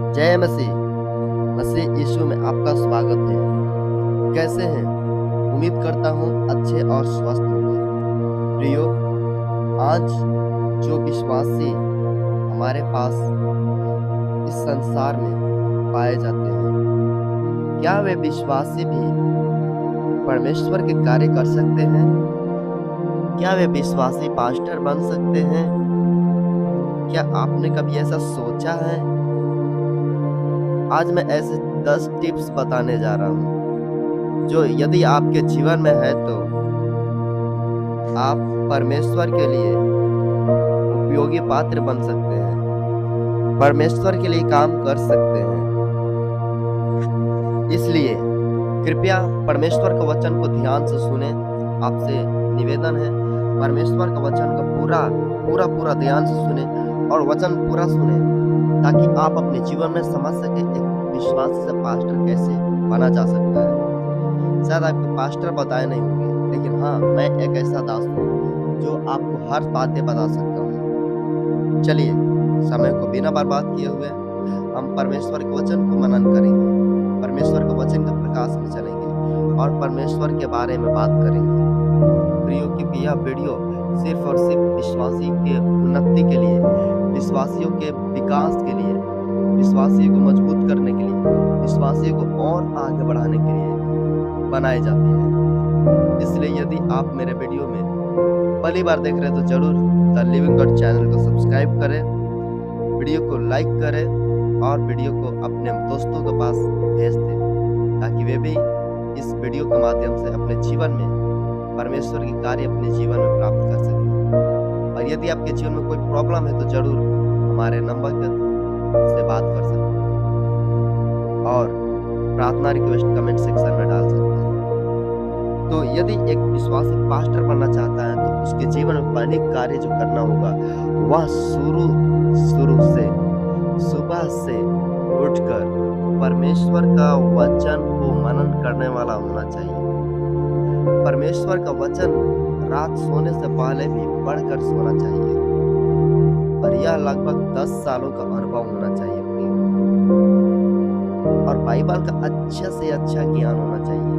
जय मसीह। मसीह यीशु में आपका स्वागत है। कैसे हैं? उम्मीद करता हूँ अच्छे और स्वस्थ होंगे। प्रियो, आज जो विश्वासी हमारे पास इस संसार में पाए जाते हैं, क्या वे विश्वासी भी परमेश्वर के कार्य कर सकते हैं? क्या वे विश्वासी पास्टर बन सकते हैं? क्या आपने कभी ऐसा सोचा है? आज मैं ऐसे 10 टिप्स बताने जा रहा हूँ, जो यदि आपके जीवन में है तो आप परमेश्वर के लिए उपयोगी पात्र बन सकते हैं, परमेश्वर के लिए काम कर सकते हैं। इसलिए कृपया परमेश्वर का वचन को ध्यान से सुने। आपसे निवेदन है, परमेश्वर का वचन को पूरा ध्यान से सुने और वचन पूरा सुने, ताकि आप अपने जीवन में समझ सके एक विश्वासी से पास्टर कैसे बना जा सकता है। शायद आपके पास्टर बताए नहीं होंगे, लेकिन हाँ, मैं एक ऐसा दास हूँ जो आपको हर बातें बता सकता हूँ। चलिए, समय को बिना बर्बाद किए हुए हम परमेश्वर के वचन को मनन करेंगे, परमेश्वर के वचन के प्रकाश में चलेंगे और परमेश्वर के बारे में बात करेंगे। प्रियो की यह वीडियो सिर्फ और सिर्फ विश्वासी के उन्नति के लिए, विश्वासियों के विकास के लिए, विश्वासियों को मजबूत करने के लिए, विश्वासियों को और आगे बढ़ाने के लिए बनाई जाती है। इसलिए यदि आप मेरे वीडियो में पहली बार देख रहे हैं तो जरूर द लिविंग गॉड चैनल को सब्सक्राइब करें, वीडियो को लाइक करें और वीडियो को अपने दोस्तों के पास भेज दें, ताकि वे भी इस वीडियो के माध्यम से अपने जीवन में परमेश्वर की कार्य अपने जीवन में प्राप्त कर सकें। और यदि आपके जीवन में कोई प्रॉब्लम है तो जरूर हमारे नंबर से बात कर सकते हैं और प्रार्थना रिक्वेस्ट कमेंट सेक्शन में डाल सकते हैं। तो यदि एक विश्वासी पास्टर बनना चाहता है तो उसके जीवन में पहले कार्य जो करना होगा वह शुरू से सुबह से उठकर परमेश्वर का वचन को मनन करने वाला होना चाहिए। परमेश्वर का वचन रात सोने से पहले भी पढ़कर सोना चाहिए और यह लगभग 10 सालों का अनुभव होना चाहिए प्रियो। और बाइबल का अच्छा से अच्छा ज्ञान होना चाहिए,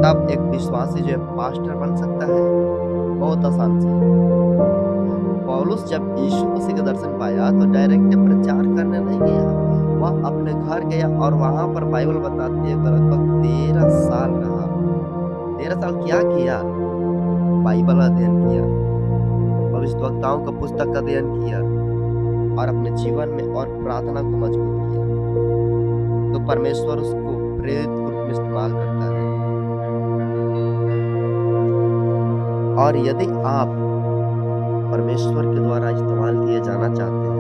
तब एक विश्वासी जो है पास्टर बन सकता है बहुत आसान से। पौलुस जब यीशु मसीह का दर्शन पाया तो डायरेक्ट प्रचार करने नहीं गया, वह अपने घर गया और वहां पर बाइबल बताती है लगभग 13 साल रहा। 13 साल क्या किया? बाइबल अध्ययन किया, भविष्यवक्ताओं का पुस्तक का अध्ययन किया और अपने जीवन में और प्रार्थना को मजबूत किया। तो परमेश्वर उसको प्रेरित रूप में इस्तेमाल करता है। और यदि आप परमेश्वर के द्वारा इस्तेमाल किए जाना चाहते हैं,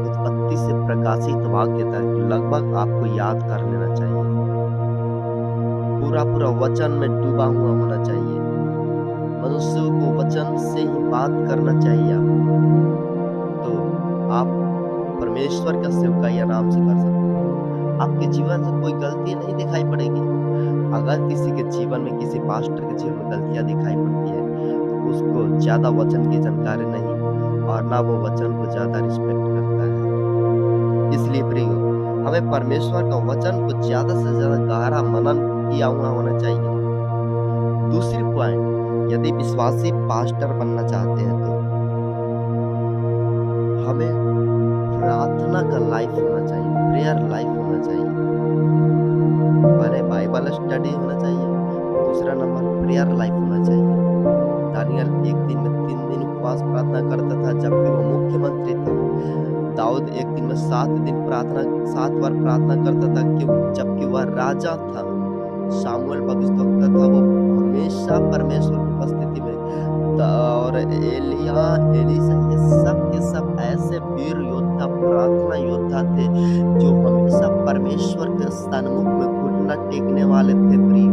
उत्पत्ति से प्रकाशित वाक्य तक लगभग आपको याद कर लेना चाहिए। पूरा वचन में डूबा हुआ होना चाहिए। मनुष्यों को वचन से ही बात करना चाहिए तो आप परमेश्वर का सेवकाई आराम से कर सकते हैं। आपके जीवन से कोई गलती नहीं दिखाई पड़ेगी। अगर किसी के जीवन में, किसी पास्टर के जीवन में गलतियां दिखाई पड़ती है तो उसको ज्यादा वचन की जानकारी नहीं और ना वो वचन को ज्यादा रिस्पेक्ट करता है। इसलिए प्रियो, हमें परमेश्वर का वचन को ज्यादा से ज्यादा गहरा मनन किया हुआ होना चाहिए। दूसरी पॉइंट, यदि विश्वासी पास्टर बनना चाहते हैं तो हमें प्रार्थना का लाइफ होना चाहिए, प्रेयर लाइफ होना चाहिए। पहले बाइबल स्टडी होना चाहिए, दूसरा नंबर प्रेयर लाइफ होना चाहिए। दानियल एक दिन में 3 दिन उपवास प्रार्थना करता था जबकि वो मुख्यमंत्री था। दाऊद एक दिन में 7 बार प्रार्थना करता था जबकि वह राजा था। शामुएल भविष्यवक्ता था, वो हमेशा परमेश्वर की उपस्थिति में। और एलिया, एलीशा, ये सब के सब ऐसे वीर योद्धा, प्रार्थना योद्धा थे जो हमेशा परमेश्वर के सन्मुख में घुटना टेकने वाले थे प्रियो।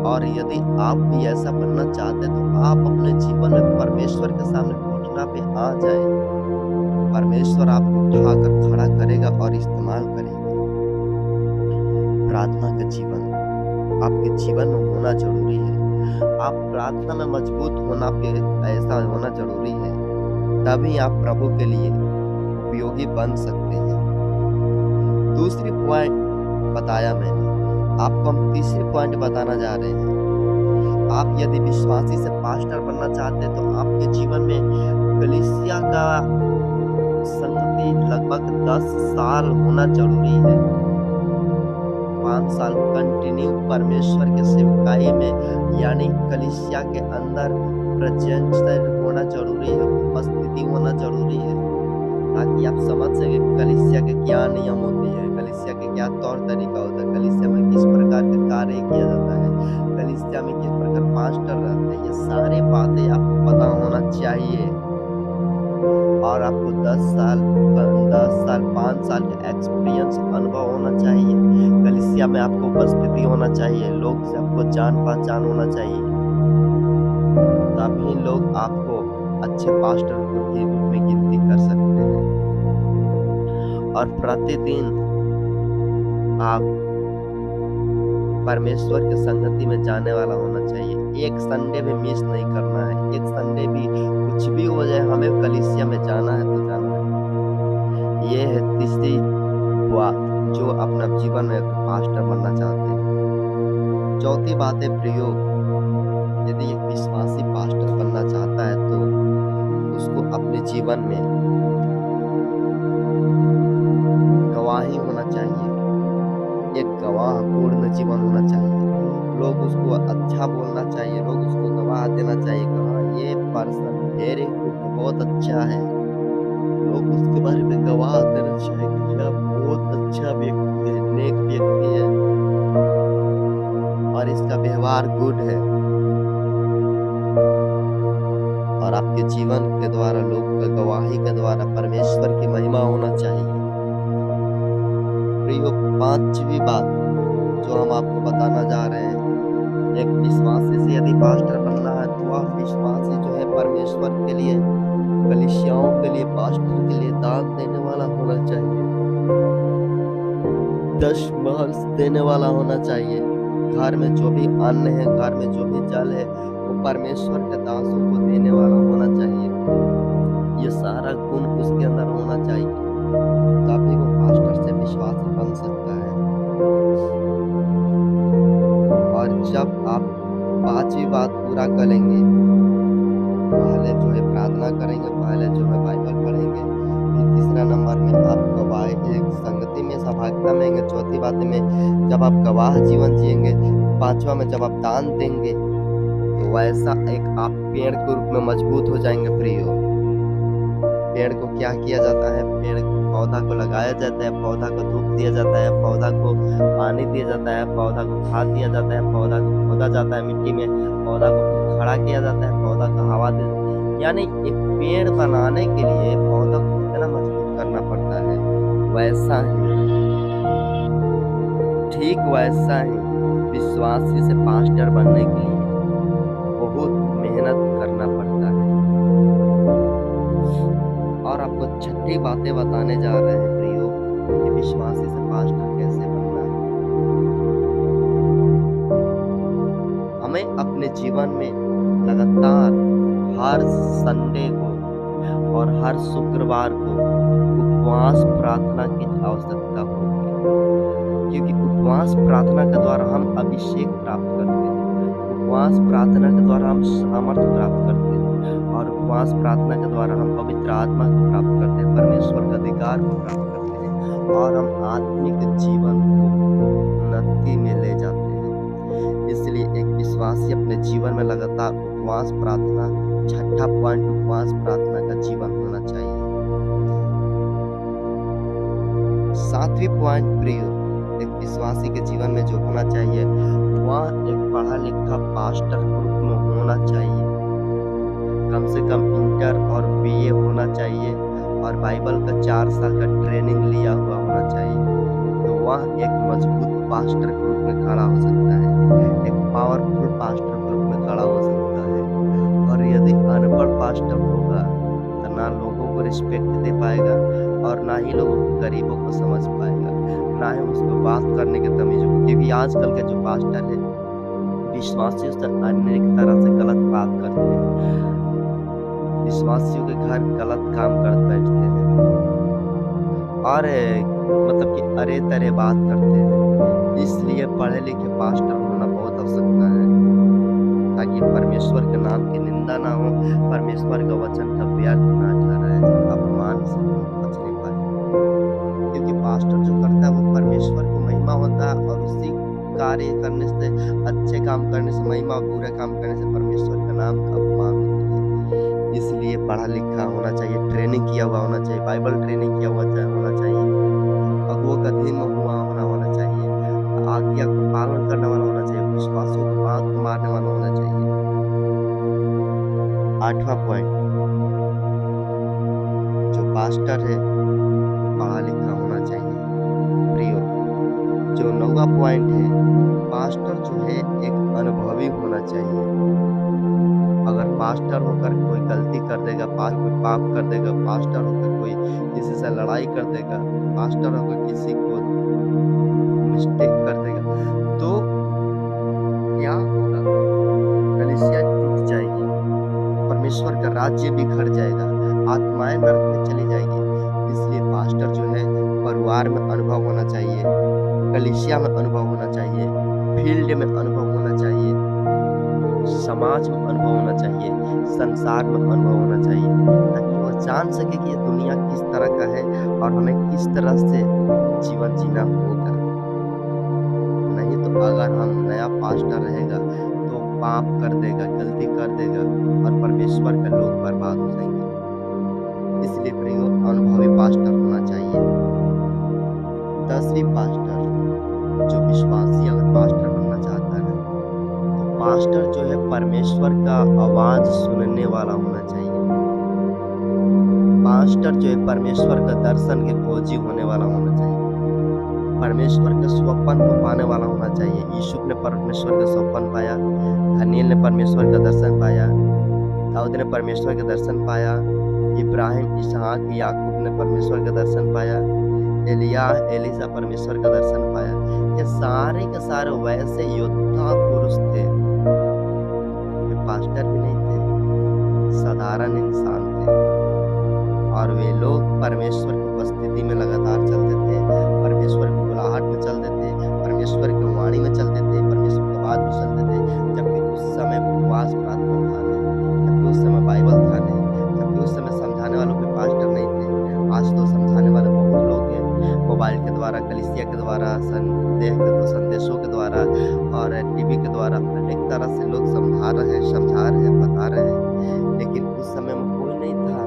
और यदि आप भी ऐसा बनना चाहते हैं तो आप अपने जीवन में परमेश्वर के सामने घुटना पे आ जाए। परमेश्वर आपको उठाकर खड़ा करेगा और इस्तेमाल करेगा। प्रार्थना का जीवन आपके जीवन में होना जरूरी है। आप प्रार्थना में मजबूत होना, ऐसा होना जरूरी है, तभी आप प्रभु के लिए उपयोगी बन सकते हैं। दूसरी पॉइंट बताया मैंने, आपको हम तीसरी पॉइंट बताना जा रहे हैं। आप यदि विश्वासी से पास्टर बनना चाहते हैं तो आपके जीवन में कलीसिया का संगति लगभग 10 साल होना जरूरी है। 5 साल कंटिन्यू परमेश्वर के सेवकाई में यानी कलीसिया के अंदर प्रेजेंस होना जरूरी है, उपस्थिति होना जरूरी है, ताकि आप समझ सके कलीसिया के क्या नियम होते हैं, कलीसिया के क्या तौर तरीका होता है, कलीसिया में किस प्रकार का कार्य किया जाता है, कलीसिया में किस प्रकार पास्टर रहते हैं। ये सारी बातें आपको पता होना चाहिए और आपको 10 साल 5 साल का एक्सपीरियंस अनुभव होना चाहिए। कलीसिया में आपको उपस्थिति होना चाहिए, लोग से आपको जान पहचान होना चाहिए, तभी लोग आपको अच्छे पास्टर के रूप में गिनती कर सकते हैं। और प्रतिदिन आप परमेश्वर के संगति में जाने वाला होना चाहिए। एक संडे भी मिस नहीं करना है, एक संडे भी कुछ भी हो जाए, हमें कलीसिया में जाना है तो जाना है। ये है तीसरी बात जो अपना जीवन में पास्टर बनना चाहते हैं। चौथी बात है प्रियो, यदि एक विश्वासी पास्टर बनना चाहता है तो उसको अपने जीवन में गवाही होना चाहिए, एक गवाह पूर्ण जीवन होना चाहिए। लोग उसको अच्छा बोलना चाहिए, लोग उसको गवाह देना चाहिए कि हाँ ये पर्सन वेरी गुड, बहुत अच्छा है। लोग उसके बारे में गवाह देना चाहिए कि यह बहुत अच्छा व्यक्ति है, नेक व्यक्ति है और इसका व्यवहार गुड है। और आपके जीवन के द्वारा, लोग का गवाही के द्वारा परमेश्वर की महिमा होना चाहिए। प्रियो, पांचवी बात जो हम आपको बताना जा रहे हैं, एक विश्वासी से यदि पास्टर बनना है तो वह विश्वासी जो है परमेश्वर के लिए, कलीसियाओं के लिए, पास्टर के लिए दान देने वाला होना चाहिए, 10 महल देने वाला होना चाहिए। घर में जो भी अन्न है, घर में जो भी जल है, वो परमेश्वर के दासों को देने वाला होना चाहिए। ये सारा गुण उसके अंदर होना चाहिए, तभी वो पास्टर से विश्वासी बन सकता है। और जब आप पांचवी बात पूरा करेंगे, पहले जो है प्रार्थना करेंगे, पहले जो है बाइबल पढ़ेंगे, फिर तीसरा नंबर में आप गवाह एक संगति में सहभागिता में, चौथी बात में जब आप गवाह जीवन जिएंगे, पांचवा में जब आप दान देंगे तो वैसा एक आप पेड़ के रूप में मजबूत हो जाएंगे। प्रियो, पेड़ को क्या किया जाता है, पेड़ पौधा को लगाया जाता है, पौधा को धूप दिया जाता है, पौधा को पानी दिया जाता है, पौधा को खाद दिया जाता है, पौधा को खोदा जाता है मिट्टी में, पौधा को खड़ा किया जाता है, पौधा को हवा दे, यानी एक पेड़ बनाने के लिए पौधा को कितना मजबूत करना पड़ता है। वैसा ही, ठीक वैसा ही विश्वासी से पास्टर बनने के लिए बहुत मेहनत करना पड़ता है। और आपको छठी बातें बताने जा रहे हैं प्रियो कि विश्वासी से पास्टर कैसे बनना है। हमें अपने जीवन में लगातार हर संडे को और हर शुक्रवार को उपवास प्रार्थना की आवश्यकता होगी, क्योंकि उपवास प्रार्थना के द्वारा हम अभिषेक प्राप्त करते हैं, उपवास प्रार्थना के द्वारा हम सामर्थ्य प्राप्त करते हैं, और उपवास प्रार्थना के द्वारा हम पवित्र आत्मा को प्राप्त करते हैं, परमेश्वर का अधिकार को प्राप्त करते हैं, और हम आत्मिक जीवन को उन्नति में ले जाते हैं। इसलिए एक विश्वासी अपने जीवन में लगातार उपवास प्रार्थना, छठा पॉइंट उपवास प्रार्थना का जीवन होना चाहिए। सातवीं पॉइंट प्रियो, एक विश्वासी के जीवन में जो होना चाहिए वह एक पढ़ा लिखा पास्टर ग्रुप में होना चाहिए, कम से कम इंटर और बीए होना चाहिए, और बाइबल का 4 साल का ट्रेनिंग लिया हुआ होना चाहिए, तो वह एक मजबूत पास्टर ग्रुप में खड़ा हो सकता है, एक पावरफुल पास्टर ग्रुप में खड़ा हो सकता है। और यदि अनपढ़ पास्टर होगा तो ना लोगों को रिस्पेक्ट दे पाएगा और ना ही लोगों को, गरीबों को समझ पाएगा, ना ही उसको बात करने के तमीज हो, क्योंकि आजकल के जो पास्टर है विश्वासियों से अनेक तरह से गलत बात करते हैं, विश्वासियों के घर गलत काम कर बैठते हैं, और मतलब कि अरे तरे बात करते हैं। इसलिए पढ़े लिखे पास्टर होना बहुत आवश्यकता है, ताकि परमेश्वर के नाम की निंदा ना हो, परमेश्वर का वचन का व्यर्थ ना ठहराए, अपमान से हम बच नहीं पाए। क्योंकि पास्टर जो करता है वो परमेश्वर को महिमा होता है, और उसी कार्य करने से, अच्छे काम करने से महिमा, और बुरे काम करने से परमेश्वर का नाम का अपमान होती है। इसलिए पढ़ा लिखा होना चाहिए, ट्रेनिंग किया हुआ होना चाहिए, बाइबल ट्रेनिंग किया हुआ होना चाहिए, अगुओं का अधीन में होना चाहिए, आज्ञा को पालन करने वाला होना चाहिए, विश्वासियों को बात को मारने वाला होना चाहिए। 8वां पॉइंट, जो पास्टर है पढ़ा लिखा होना चाहिए। प्रियो, जो 9वां पॉइंट है, पास्टर जो है एक अनुभवी होना चाहिए। अगर पास्टर होकर कोई गलती कर देगा, कोई पाप कर देगा, पास्टर होकर कोई किसी से लड़ाई कर देगा, पास्टर होकर किसी को मिस्टेक कर देगा, तो क्या होगा? कलीसिया टूट जाएगी, परमेश्वर का राज्य बिखर जाएगा, आत्माएं नरक में चली जाएगी। इसलिए पास्टर जो है परिवार में अनुभव होना चाहिए, कलीसिया में अनुभव होना चाहिए, फील्ड में अनुभव होना चाहिए, समाज में अनुभव होना चाहिए, संसार में अनुभव होना चाहिए, ताकि वो जान सके कि ये दुनिया किस तरह का है और हमें किस तरह से जीवन जीना होगा। नहीं तो अगर हम नया पास्टर रहेगा तो पाप कर देगा, गलती कर देगा, और परमेश्वर के लोग बर्बाद हो जाएंगे। इसलिए प्रियो, अनुभवी पास्टर होना चाहिए। 10वीं पास्टर, जो विश्वासी अगर पास्टर बनना चाहता है तो पास्टर जो है परमेश्वर का आवाज सुनने वाला होना चाहिए। पास्टर जो है परमेश्वर का दर्शन के खोजी होने वाला होना चाहिए, परमेश्वर के स्वप्न को पाने वाला होना चाहिए। यूसुफ ने परमेश्वर का स्वप्न पाया, दानियेल ने परमेश्वर का दर्शन पाया, दाऊद ने परमेश्वर का दर्शन पाया, इब्राहिम, इसहाक, याकूब ने परमेश्वर का दर्शन पाया, एलिया, एलीशा परमेश्वर का दर्शन पाया। ये सारे के सारे वैसे योद्धा पुरुष थे, वे पास्टर भी नहीं थे, साधारण इंसान थे, और वे लोग परमेश्वर की उपस्थिति में लगातार चलते थे, परमेश्वर की बुलाहट में चलते थे, परमेश्वर की वाणी में चलते थे, परमेश्वर की बात में चलते थे। जबकि उस समय उपवास प्रार्थना था नहीं, जबकि उस समय बाइबल था नहीं, जबकि उस समय समझाने वालों के पास्टर नहीं थे। आज तो समझाने वाले बहुत लोग हैं, मोबाइल के द्वारा, कलीसिया के द्वारा, संदेशों के द्वारा और टीवी के द्वारा अनेक तरह से लोग समझा रहे हैं, बता रहे हैं, लेकिन उस समय में कोई नहीं था।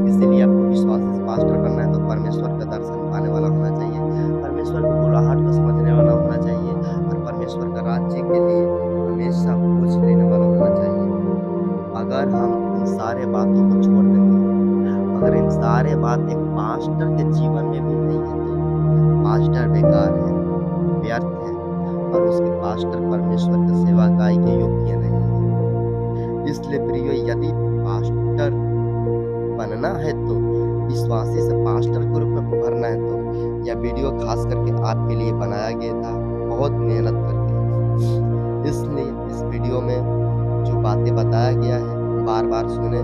इसीलिए आपको विश्वासी से पास्टर बनना है तो परमेश्वर का दर्शन पाने वाला होना चाहिए, परमेश्वर की बुलाहट को समझने वाला होना चाहिए, और परमेश्वर का राज्य के लिए हमेशा खोज लेने वाला होना चाहिए। अगर हम इन सारे बातों को छोड़ देंगे, अगर इन सारे बात एक पास्टर के जीवन में भी नहीं है, तो पास्टर बेकार है, व्यर्थ है, और उसके पास्टर परमेश्वर की सेवा काई के योग्य नहीं है। इसलिए प्रियो, यदि पास्टर बनना है तो विश्वासी से पास्टर के रूप में उभरना है तो यह वीडियो खास करके आपके लिए बनाया गया था, बहुत मेहनत करके। इसलिए इस वीडियो में जो बातें बताया गया है बार बार सुने,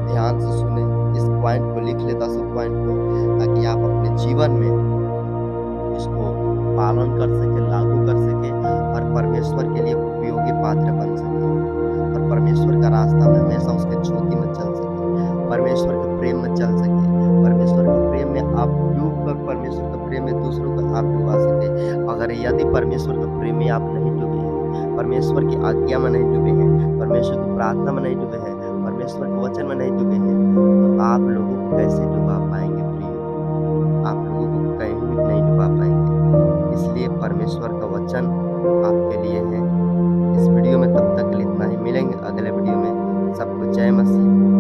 ध्यान से सुने, इस पॉइंट को लिख ले, 10 पॉइंट को, ताकि आप अपने जीवन में इसको पालन कर सके, लागू कर सके, और परमेश्वर के लिए उपयोगी पात्र बन सके, और परमेश्वर का रास्ता में हमेशा उसके ज्योति में चल सके, परमेश्वर के प्रेम में चल सके, परमेश्वर के प्रेम में आप डूब कर परमेश्वर के प्रेम में दूसरों को आप डुबा सके। अगर यदि परमेश्वर के प्रेम में आप नहीं डूबे हैं, परमेश्वर की आज्ञा में नहीं डूबे हैं, परमेश्वर की प्रार्थना में नहीं डूबे हैं, परमेश्वर के वचन में नहीं डूबे हैं, तो आप लोगों को कैसे डुबा पाएंगे प्रिय? आप लोगों को कहीं भी नहीं डुबा पाएंगे। इसलिए परमेश्वर का वचन आपके लिए है। इस वीडियो में तब तक इतना ही, मिलेंगे अगले वीडियो में। सबको जय मसीह।